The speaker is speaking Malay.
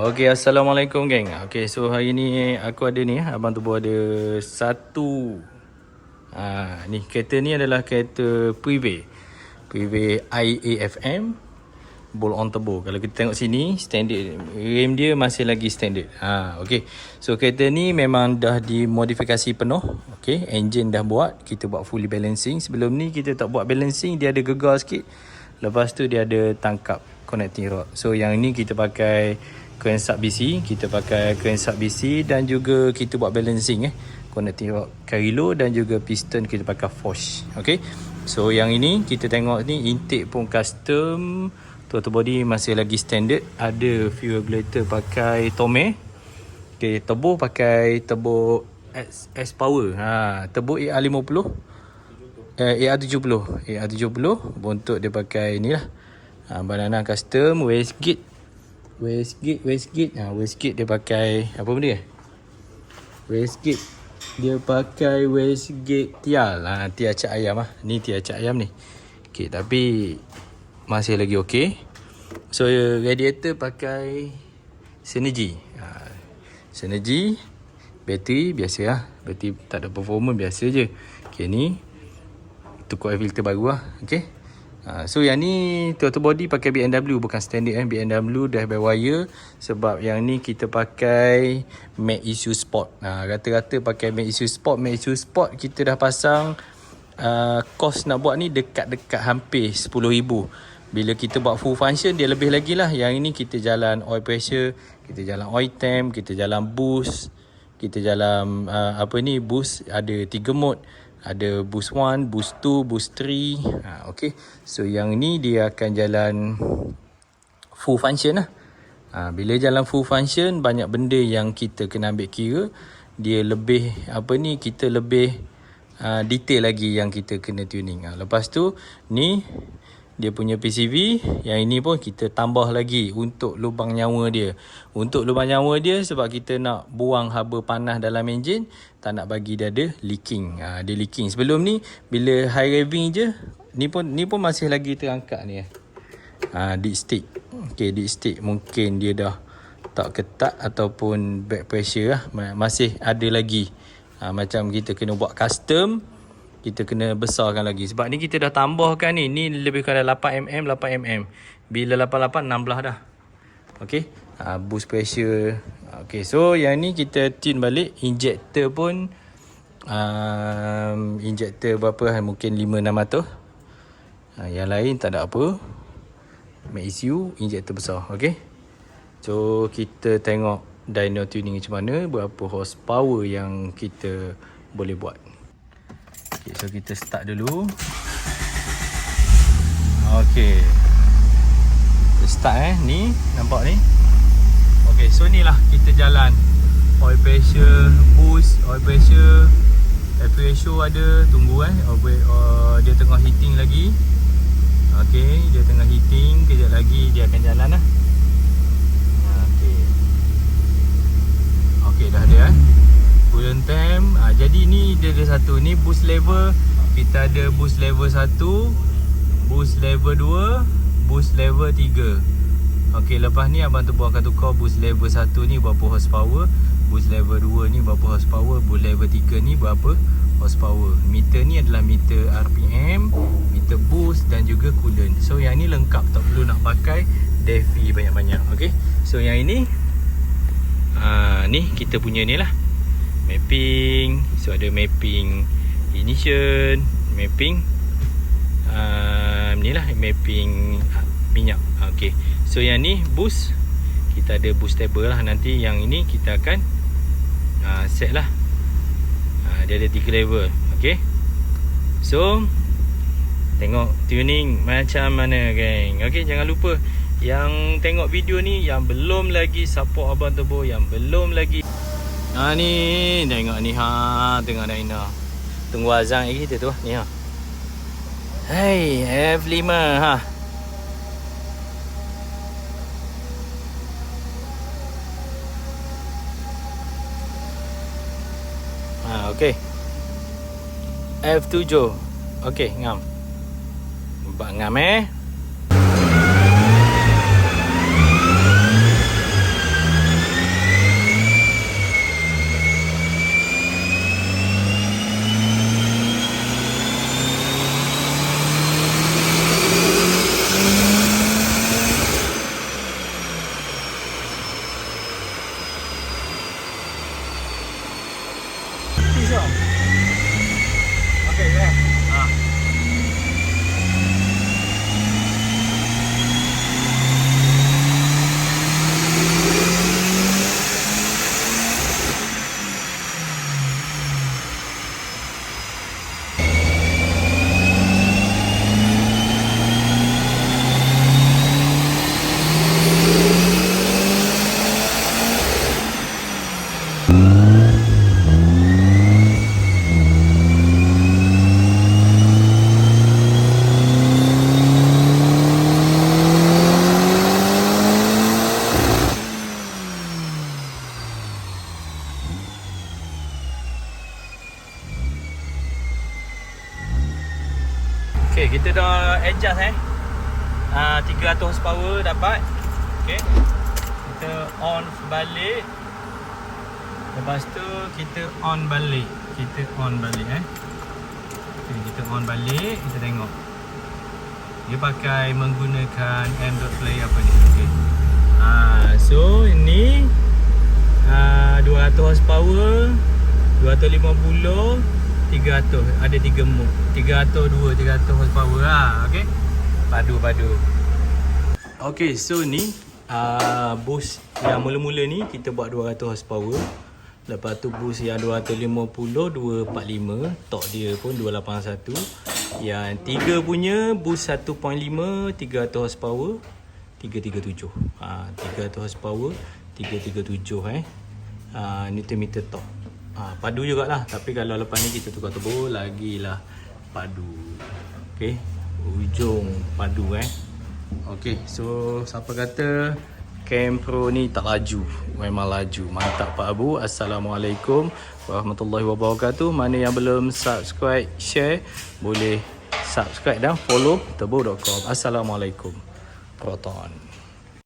Okay, Assalamualaikum geng. Okay, so hari ni aku ada ni, Abang Tebu ada satu ni kereta ni adalah kereta Prive IAFM Bolt on turbo. Kalau kita tengok sini, standard rim dia masih lagi standard. Okay, so kereta ni memang dah dimodifikasi penuh. Okay, engine dah buat, kita buat fully balancing. Sebelum ni kita tak buat balancing, dia ada gegar sikit. Lepas tu dia ada tangkap connecting rod. So yang ni kita pakai crankshaft BC, kita pakai crankshaft BC dan juga kita buat balancing connecting rod Carilo dan juga piston kita pakai Forge. Okay, so yang ini kita tengok ni intake pun custom, throttle body masih lagi standard, ada fuel regulator pakai Tome. Okay, turbo pakai turbo S Power, turbo AR50 AR70 untuk dia pakai ni lah, banana custom, Westgate dia pakai apa benda? Westgate dia pakai Westgate Tial. Tial cak ayam lah. Ni tial cak ayam ni. Okay, tapi masih lagi okey. So radiator pakai Synergy. Synergy, bateri biasa lah. Bateri tak ada performance, biasa je. Okay, ni tukar air filter baru lah. Okay. So yang ni throttle body pakai BMW, bukan standard BMW dah by wire. Sebab yang ni kita pakai Max Issue Sport. Rata-rata pakai Max Issue Sport. Max Issue Sport kita dah pasang, cost nak buat ni dekat-dekat hampir 10,000. Bila kita buat full function dia lebih lagi lah. Yang ini kita jalan oil pressure, kita jalan oil temp, kita jalan boost, kita jalan boost ada 3 mode. Ada boost 1, boost 2, boost 3. Okay, so yang ni dia akan jalan full function lah. Bila jalan full function, banyak benda yang kita kena ambil kira. Dia lebih kita lebih detail lagi yang kita kena tuning. Lepas tu ni dia punya PCV, yang ini pun kita tambah lagi untuk lubang nyawa dia. Untuk lubang nyawa dia sebab kita nak buang haba panas dalam enjin, tak nak bagi dia ada leaking. Dia leaking. Sebelum ni bila high revving je, ni pun masih lagi terangkat ni. Dead stick. Okay, dead stick mungkin dia dah tak ketat ataupun back pressure lah. Masih ada lagi. Macam kita kena buat custom, kita kena besarkan lagi. Sebab ni kita dah tambahkan ni. Ni lebih kurang 8mm. Bila 88, 16 dah. Okay. Boost pressure. Okay. So yang ni kita tune balik. Injector pun injector berapa? Mungkin 5-600. Yang lain tak ada apa. Max Issue, injector besar. Okay. So kita tengok dyno tuning macam mana, berapa horsepower yang kita boleh buat. Okay, so kita start dulu. Okay, kita start ni, nampak ni. Okay, so ni lah kita jalan oil pressure, boost, oil pressure, air ratio ada, tunggu dia tengah heating lagi. Okay, dia tengah heating, kejap lagi dia akan jalan lah. Okay, dah ada coolant temp. Jadi ni dia ada satu. Ni boost level. Kita ada boost level 1, boost level 2, boost level 3. Okay, lepas ni Abang Tebu akan tukar boost level 1 ni berapa horsepower, boost level 2 ni berapa horsepower, boost level 3 ni berapa horsepower. Meter ni adalah meter RPM, meter boost dan juga coolant. So yang ni lengkap, tak perlu nak pakai DEFI banyak-banyak. Okay, so yang ini ni kita punya ni lah, mapping. So ada mapping ignition, mapping ni lah, mapping minyak. Okay, so yang ni boost, kita ada boost table lah. Nanti yang ini kita akan set lah. Dia ada 3 level. Okay, so tengok tuning macam mana geng. Okay, jangan lupa yang tengok video ni, yang belum lagi support Abang Tebu, yang belum lagi ni tengok ni tengok Dyna. Tunggu azan lagi kita tu ni Hey, F5 okey. F7. Okey, ngam. Nampak ngam Okey ya. Ha. Okay, kita dah adjust 300 horsepower dapat. Okay, kita on balik. Lepas tu kita on balik. Okay, kita on balik. Kita tengok dia pakai menggunakan Android Play apa ni. Okay. So ini 200 horsepower, 250, 300. Ada 3 mode. 300 horsepower lah. Okay, padu. Okay, so ni boost yang mula-mula ni kita buat 200 horsepower. Lepas tu boost yang 250, 245. Torque dia pun 281. Yang 3 punya boost 1.5, 300 horsepower, 337. 300 horsepower, 337 Newton meter torque. Padu jugalah. Tapi kalau lepas ni kita tukar turbo, lagilah padu. Okay, ujung padu Okay, so siapa kata Cam Pro ni tak laju? Memang laju. Mantap Pak Abu. Assalamualaikum warahmatullahi wabarakatuh. Mana yang belum subscribe, share, boleh subscribe dan follow turbo.com. Assalamualaikum. Proton.